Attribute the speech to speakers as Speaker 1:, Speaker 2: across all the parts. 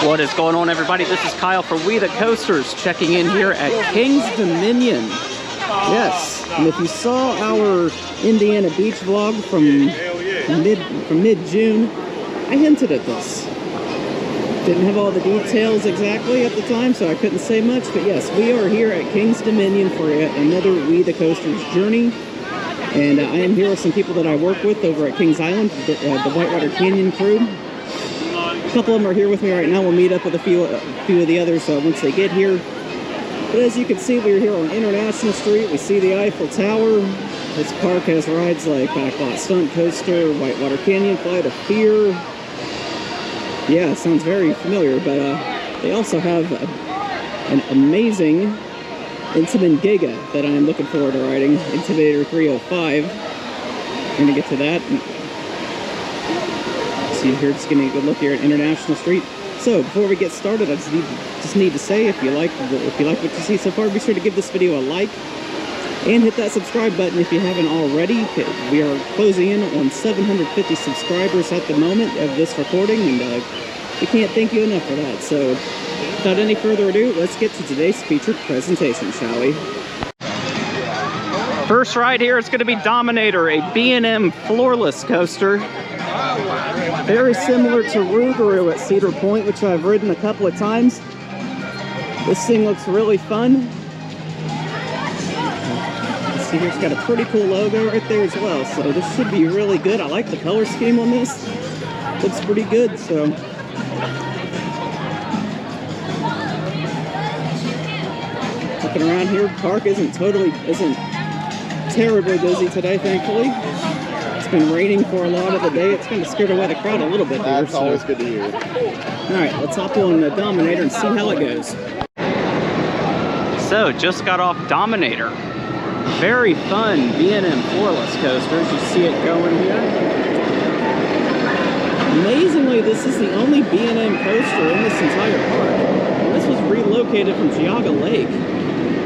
Speaker 1: What is going on, everybody? This is Kyle for WeTheCoasters checking in here at King's Dominion. Yes, and if you saw our Indiana Beach vlog from mid-June, I hinted at this. Didn't have all the details exactly at the time, so I couldn't say much, but yes, we are here at King's Dominion for yet another WeTheCoasters journey. And I am here with some people that I work with over at Kings Island, the Whitewater Canyon crew. A couple of them are here with me right now. We'll meet up with a few of the others once they get here. But as you can see, we're here on International Street. We see the Eiffel Tower. This park has rides like Backlot Stunt Coaster, Whitewater Canyon, Flight of Fear. Yeah, it sounds very familiar, but they also have an amazing Intimidator that I am looking forward to riding, Intimidator 305. We're going to get to that. See here, just getting a good look here at International Street. So before we get started, I just need to say, if you like what you see so far, be sure to give this video a like and hit that subscribe button if you haven't already. We are closing in on 750 subscribers at the moment of this recording, and we can't thank you enough for that. So without any further ado, let's get to today's featured presentation, shall we? First ride here is going to be Dominator, a B&M floorless coaster. Very similar to Rougarou at Cedar Point, which I've ridden a couple of times. This thing looks really fun. See here, it's got a pretty cool logo right there as well, so this should be really good. I like the color scheme on this. Looks pretty good, so. Looking around here, park isn't terribly busy today, thankfully. It's been raining for a lot of the day. It's kind of scared away the crowd a little bit there.
Speaker 2: That's always good to hear.
Speaker 1: Alright, let's hop on the Dominator and see how it goes. So, just got off Dominator. Very fun B&M floorless coasters. You see it going here. Amazingly, this is the only B&M coaster in this entire park. And this was relocated from Geauga Lake.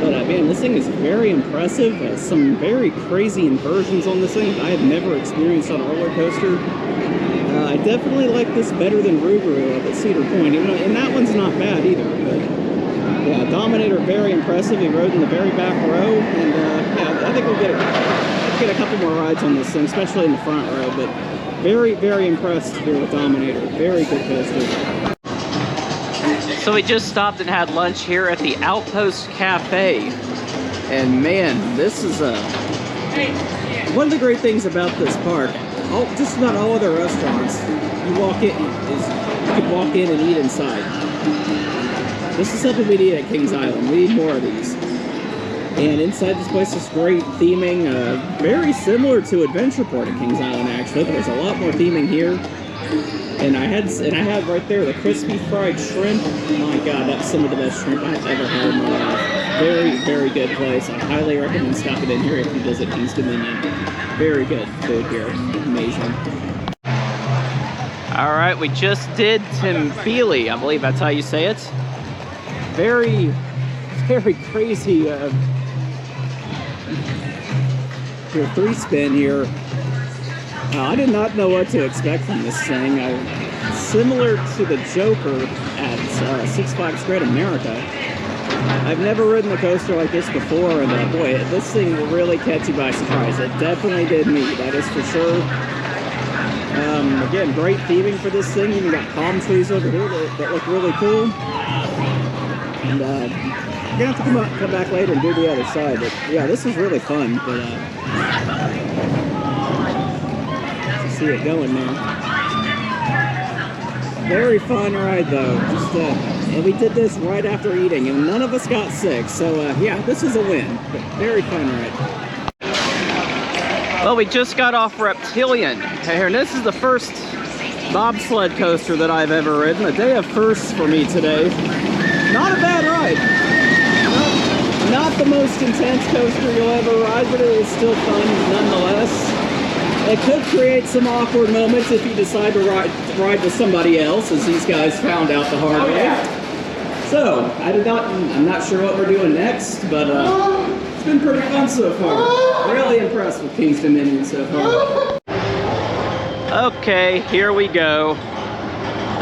Speaker 1: But man, this thing is very impressive. Some very crazy inversions on this thing I have never experienced on a roller coaster. I definitely like this better than Rougarou up at Cedar Point, and that one's not bad either. But yeah, Dominator, very impressive. He rode in the very back row, and yeah, I think we'll get a couple more rides on this thing, especially in the front row. But very, very impressed here with Dominator. Very good coaster. So we just stopped and had lunch here at the Outpost Cafe. And man, this is one of the great things about this park. Just about all other restaurants, you can walk in and eat inside. This is something we need at Kings Island. We need more of these. And inside this place is great theming, very similar to Adventureport at Kings Island actually, but there's a lot more theming here. And I had right there the crispy fried shrimp. My God, that's some of the best shrimp I've ever had in my life. Very, very good place. I highly recommend stopping in here if you visit Kings Dominion. Very good food here. Amazing. All right, we just did Timbili. I believe that's how you say it. Very, very crazy. Your 3-spin here. I did not know what to expect from this thing. Similar to the Joker at Six Flags Great America. I've never ridden a coaster like this before, and boy, this thing will really catch you by surprise. It definitely did me, that is for sure. Again, great theming for this thing. Even got palm trees over here that look really cool. And we're gonna have to come back later and do the other side. But yeah, this is really fun. But see it going now. Very fun ride though. And we did this right after eating, and none of us got sick. So yeah, this is a win. But very fun ride. Well, we just got off Reptilian here, and this is the first bobsled coaster that I've ever ridden. A day of firsts for me today. Not a bad ride. Not the most intense coaster you'll ever ride, but it was still fun nonetheless. It could create some awkward moments if you decide to ride with somebody else, as these guys found out the hard way. So, I'm not sure what we're doing next, but it's been pretty fun so far. Really impressed with Kings Dominion so far. Okay, here we go.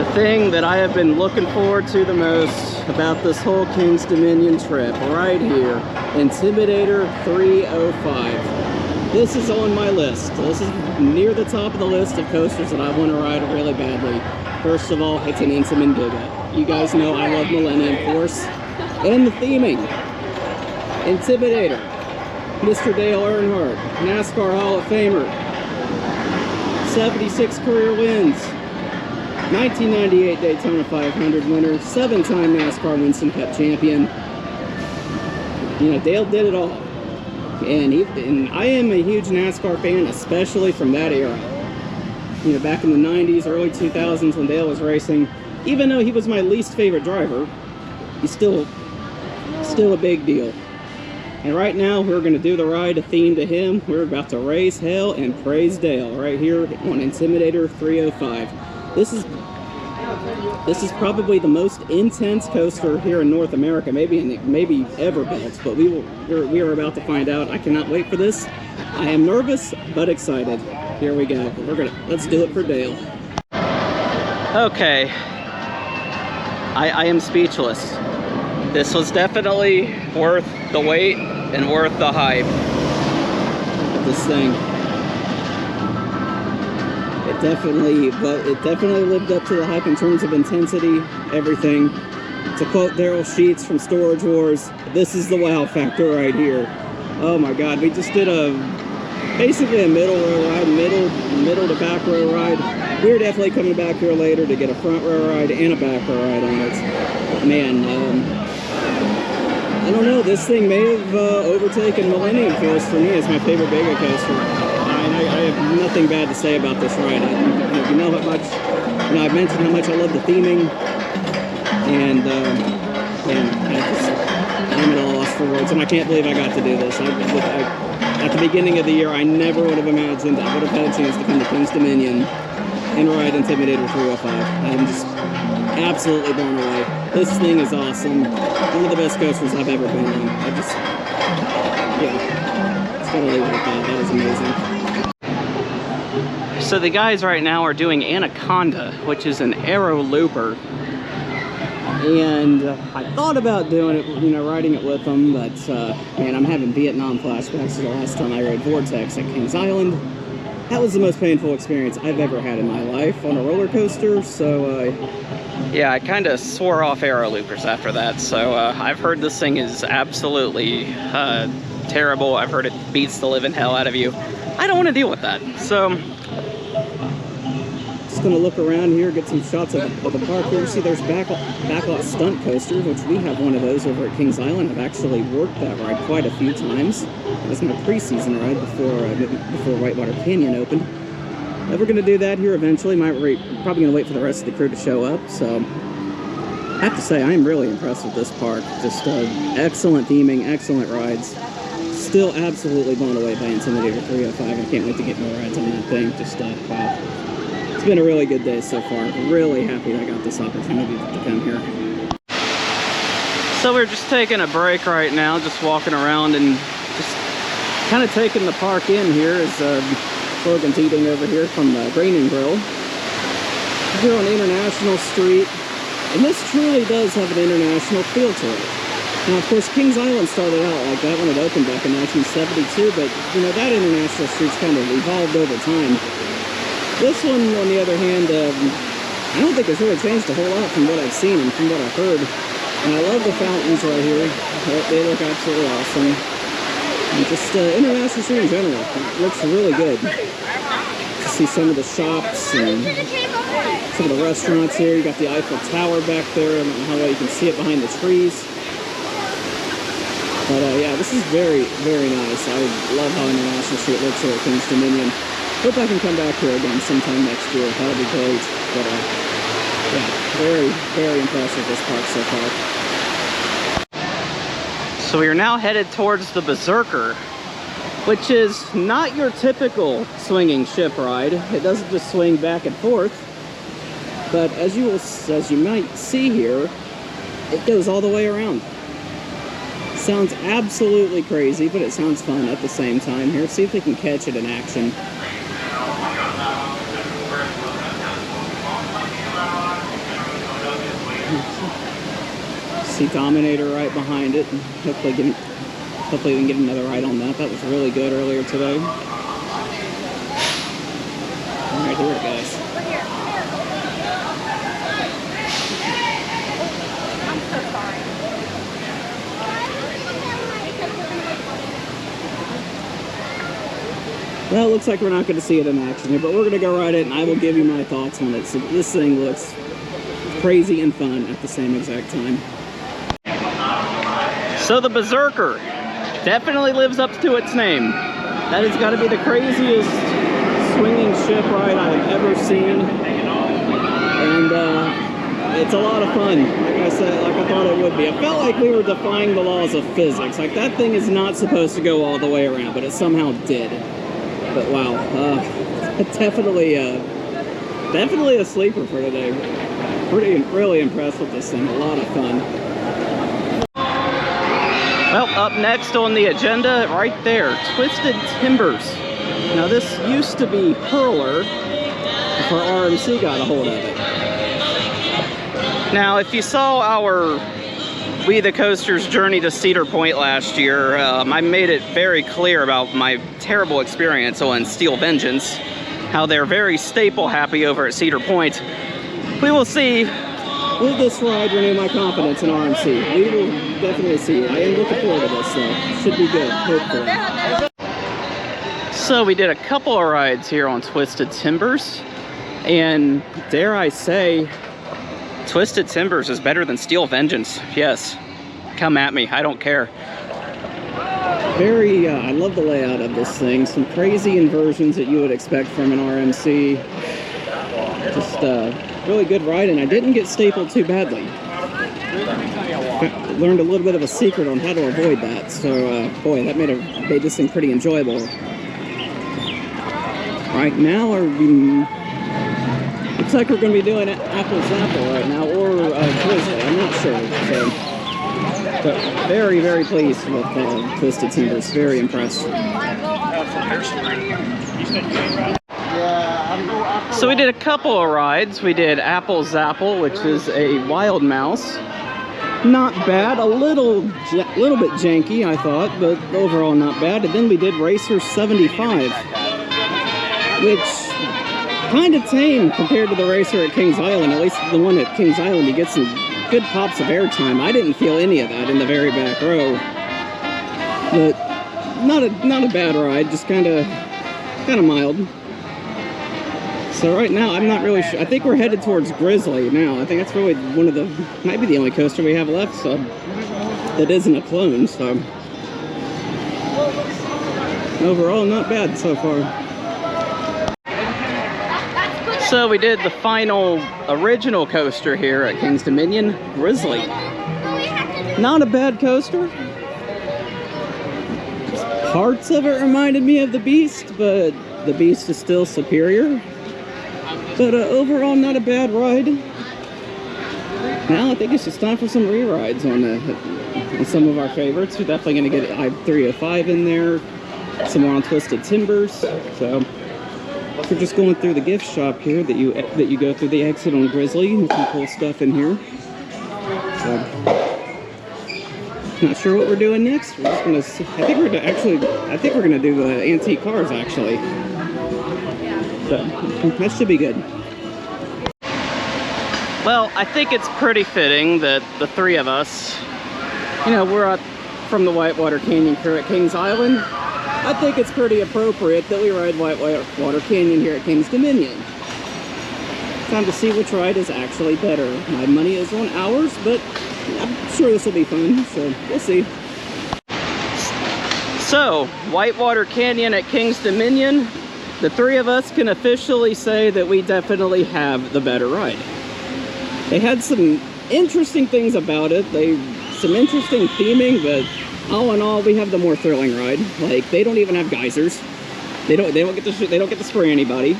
Speaker 1: The thing that I have been looking forward to the most about this whole King's Dominion trip, right here, Intimidator 305. This is on my list. This is near the top of the list of coasters that I want to ride really badly. First of all, it's an Intimidator. You guys know I love Millennium Force. And the theming. Intimidator. Mr. Dale Earnhardt, NASCAR Hall of Famer. 76 career wins. 1998 Daytona 500 winner, 7-time NASCAR Winston Cup champion. You know, Dale did it all. And I am a huge NASCAR fan, especially from that era. You know, back in the 90s, early 2000s when Dale was racing, even though he was my least favorite driver, he's still a big deal. And right now, we're going to do the ride, a theme to him. We're about to raise hell and praise Dale right here on Intimidator 305. This is probably the most intense coaster here in North America, maybe ever built. But we are about to find out. I cannot wait for this. I am nervous but excited. Here we go. Let's do it for Dale. Okay, I am speechless. This was definitely worth the wait and worth the hype. Look at this thing. It definitely lived up to the hype in terms of intensity, everything. To quote Daryl Sheets from Storage Wars, this is the wow factor right here. Oh my God, we just did basically a middle row ride, middle to back row ride. We're definitely coming back here later to get a front row ride and a back row ride on it. Man, I don't know, this thing may have overtaken Millennium Force for me as my favorite Vega coaster. I have nothing bad to say about this ride. You know how much, I've mentioned how much I love the theming, and I'm at a loss for words, and I can't believe I got to do this. At the beginning of the year, I never would have imagined I would have had a chance to come to King's Dominion and ride Intimidator 305. I'm just absolutely blown away. This thing is awesome. One of the best coasters I've ever been on. It's gotta leave it at that. That is amazing. So the guys right now are doing Anaconda, which is an aero looper. And I thought about doing it, riding it with them, but man, I'm having Vietnam flashbacks to the last time I rode Vortex at Kings Island. That was the most painful experience I've ever had in my life on a roller coaster, so yeah, I kind of swore off aero loopers after that. So I've heard this thing is absolutely terrible. I've heard it beats the living hell out of you. I don't want to deal with that, so just gonna look around here, get some shots of the park here. See, there's backlot stunt coasters, which we have one of those over at Kings Island. I've actually worked that ride quite a few times. It was my preseason ride before Whitewater Canyon opened. We're gonna do that here eventually. Probably gonna wait for the rest of the crew to show up. So I have to say, I am really impressed with this park. Just excellent theming, excellent rides. Still absolutely blown away by Intimidator 305. I can't wait to get more rides on that thing. Just wow. It's been a really good day so far. Really happy I got this opportunity to come here. So we're just taking a break right now, just walking around and just kind of taking the park in here. Is Logan's eating over here from Grain and Grill. Here on International Street. And this truly does have an international feel to it. Now, of course, Kings Island started out like that when it opened back in 1972, but, that international street's kind of evolved over time. This one, on the other hand, I don't think it's really changed a whole lot from what I've seen and from what I've heard. And I love the fountains right here. They look absolutely awesome. And just international street in general, it looks really good. To see some of the shops and some of the restaurants here. You got the Eiffel Tower back there. I don't know how well you can see it behind the trees. But yeah, this is very, very nice. I love how International Street looks here at King's Dominion. Hope I can come back here again sometime next year. That'll be great. But yeah, very, very impressed with this park so far. So we are now headed towards the Berserker, which is not your typical swinging ship ride. It doesn't just swing back and forth, but as you might see here, it goes all the way around. Sounds absolutely crazy, but it sounds fun at the same time. Here, see if we can catch it in action. see Dominator right behind it. Hopefully we can get another ride on that. That was really good earlier today. All right, here it goes.
Speaker 2: I'm so sorry.
Speaker 1: Well, it looks like we're not going to see it in action here, but we're going to go ride it, and I will give you my thoughts on it. So this thing looks crazy and fun at the same exact time. So the Berserker definitely lives up to its name. That has got to be the craziest swinging ship ride I have ever seen, and it's a lot of fun. Like I said, like I thought it would be. It felt like we were defying the laws of physics. Like that thing is not supposed to go all the way around, but it somehow did. But wow, definitely a sleeper for today. Really impressed with this thing. A lot of fun. Well, up next on the agenda, right there, Twisted Timbers. Now this used to be Hurler before RMC got a hold of it. Now, if you saw our We the Coasters journey to Cedar Point last year, I made it very clear about my terrible experience on Steel Vengeance, how they're very staple happy over at Cedar Point. We will see. Will this ride renew my confidence in RMC? We will definitely see. I am looking forward to this, so should be good, hopefully. So we did a couple of rides here on Twisted Timbers, and dare I say, Twisted Timbers is better than Steel Vengeance. Yes, come at me, I don't care. Very, I love the layout of this thing. Some crazy inversions that you would expect from an RMC. Just really good ride, and I didn't get stapled too badly. Learned a little bit of a secret on how to avoid that. So, boy, that made this thing pretty enjoyable. Right now, looks like we're going to be doing Apple's Apple right now, or Grizzly. I'm not sure. So, but very, very pleased with Twisted Timbers. Very impressed. So we did a couple of rides. We did Apple's Apple, which is a wild mouse. Not bad. A little bit janky, I thought, but overall not bad. And then we did Racer 75, which kind of tame compared to the racer at Kings Island. At least the one at Kings Island, you get some good pops of airtime. I didn't feel any of that in the very back row, but not a bad ride. Just kind of mild. So right now, I'm not really sure. I think we're headed towards Grizzly now. I think that's really might be the only coaster we have left, so that isn't a clone. So overall, not bad so far. So we did the final original coaster here at King's Dominion, Grizzly. Not a bad coaster. Parts of it reminded me of the Beast, but the Beast is still superior. But overall, not a bad ride. Now I think it's just time for some re-rides on some of our favorites. We're definitely going to get I-305 in there, some more on Twisted Timbers. So we're just going through the gift shop here that you go through the exit on Grizzly. There's some cool stuff in here. So not sure what we're doing next. We're just gonna see. I think we're gonna do the antique cars actually. So that should be good. Well, I think it's pretty fitting that the three of us, we're out from the Whitewater Canyon crew at Kings Island. I think it's pretty appropriate that we ride Whitewater Canyon here at King's Dominion. Time to see which ride is actually better. My money is on ours, but I'm sure this will be fun, so we'll see. So, Whitewater Canyon at King's Dominion. The three of us can officially say that we definitely have the better ride. They had some interesting things about it. Some interesting theming, but all in all, we have the more thrilling ride. Like, they don't even have geysers. They don't get to spray anybody.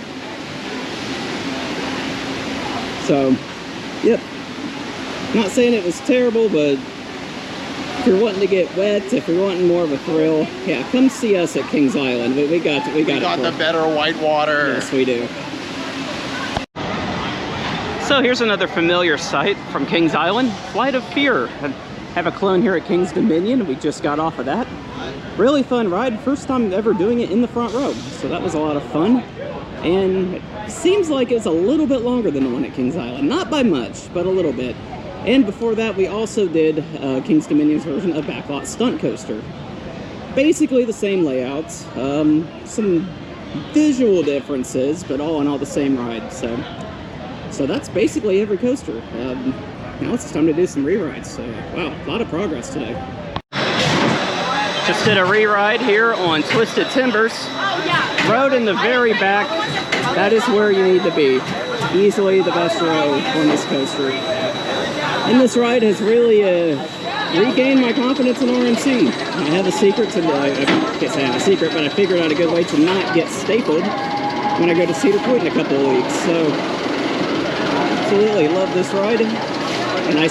Speaker 1: So, yep. Not saying it was terrible, but if you're wanting to get wet, if you're wanting more of a thrill, yeah, come see us at Kings Island. We got the
Speaker 3: better Whitewater.
Speaker 1: Yes, we do. So here's another familiar sight from Kings Island, Flight of Fear. have a clone here at King's Dominion. We just got off of that. Really fun ride. First time ever doing it in the front row. So that was a lot of fun. And it seems like it's a little bit longer than the one at Kings Island. Not by much, but a little bit. And before that, we also did King's Dominion's version of Backlot Stunt Coaster. Basically the same layouts. Some visual differences, but all in all the same ride. So that's basically every coaster. Now it's time to do some re-rides. So wow, a lot of progress today. Just did a re-ride here on Twisted Timbers. Road in the very back. That is where you need to be. Easily the best row on this coaster. And this ride has really regained my confidence in RMC. I have a secret to, I can't say I have a secret, but I figured out a good way to not get stapled when I go to Cedar Point in a couple of weeks. So, absolutely love this ride. And I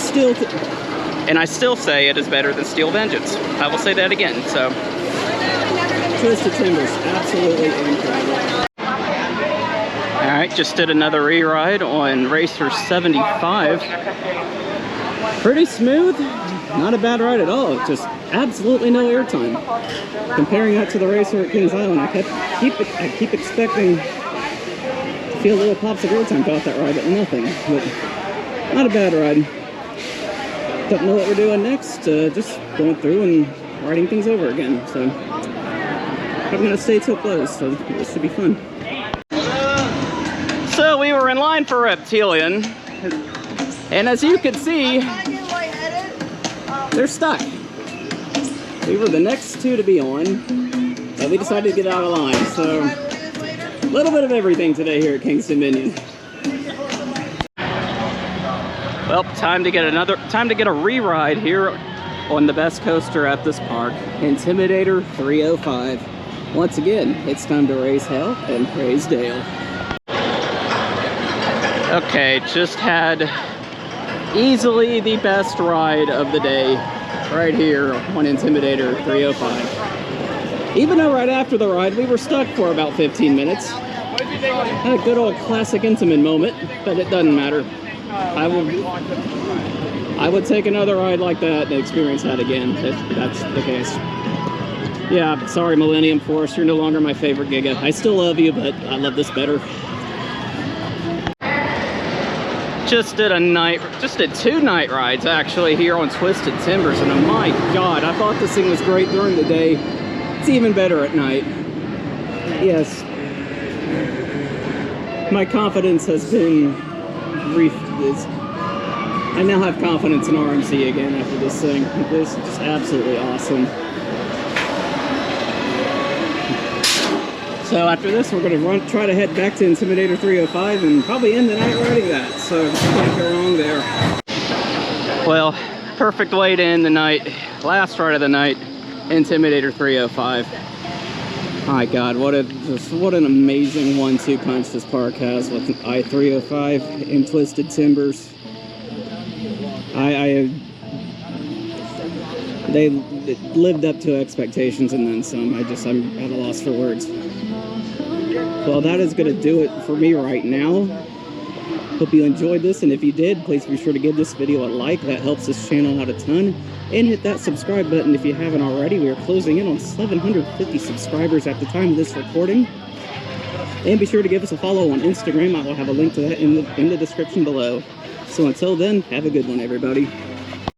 Speaker 1: still say it is better than Steel Vengeance. I will say that again, so. Twisted Timbers, absolutely incredible. All right, just did another re-ride on Racer 75. Pretty smooth, not a bad ride at all. Just absolutely no airtime. Comparing that to the Racer at Kings Island, I keep expecting to feel little pops of airtime off that ride, but nothing. But not a bad ride. Don't know what we're doing next. Just going through and riding things over again. So I'm gonna stay till close. So this should be fun. So we were in line for Reptilian, and as you can see, they're stuck. We were the next two to be on, and we decided to get out of line. So a little bit of everything today here at King's Dominion. Well, time to get a re-ride here on the best coaster at this park, Intimidator 305. Once again, it's time to raise hell and praise Dale. Okay, just had easily the best ride of the day right here on Intimidator 305. Even though right after the ride we were stuck for about 15 minutes. Had a good old classic Intamin moment, but it doesn't matter. I would take another ride like that and experience that again if that's the case. Yeah, sorry Millennium Force, you're no longer my favorite Giga. I still love you, but I love this better. Just did 2 night rides actually here on Twisted Timbers, and oh my god, I thought this thing was great during the day. It's even better at night. Yes. My confidence has been I now have confidence in RMC again after this thing. This is just absolutely awesome. So after this, we're going to try to head back to Intimidator 305 and probably end the night riding that. So you can't go wrong there. Well, perfect way to end the night. Last ride of the night, Intimidator 305. My God, what an amazing 1-2 punch this park has with I-305 and Twisted Timbers. They lived up to expectations and then some. I'm at a loss for words. Well, that is going to do it for me right now. Hope you enjoyed this, and if you did, please be sure to give this video a like. That helps this channel out a ton. And hit that subscribe button if you haven't already. We are closing in on 750 subscribers at the time of this recording. And be sure to give us a follow on Instagram. I will have a link to that in the description below. So until then, have a good one, everybody.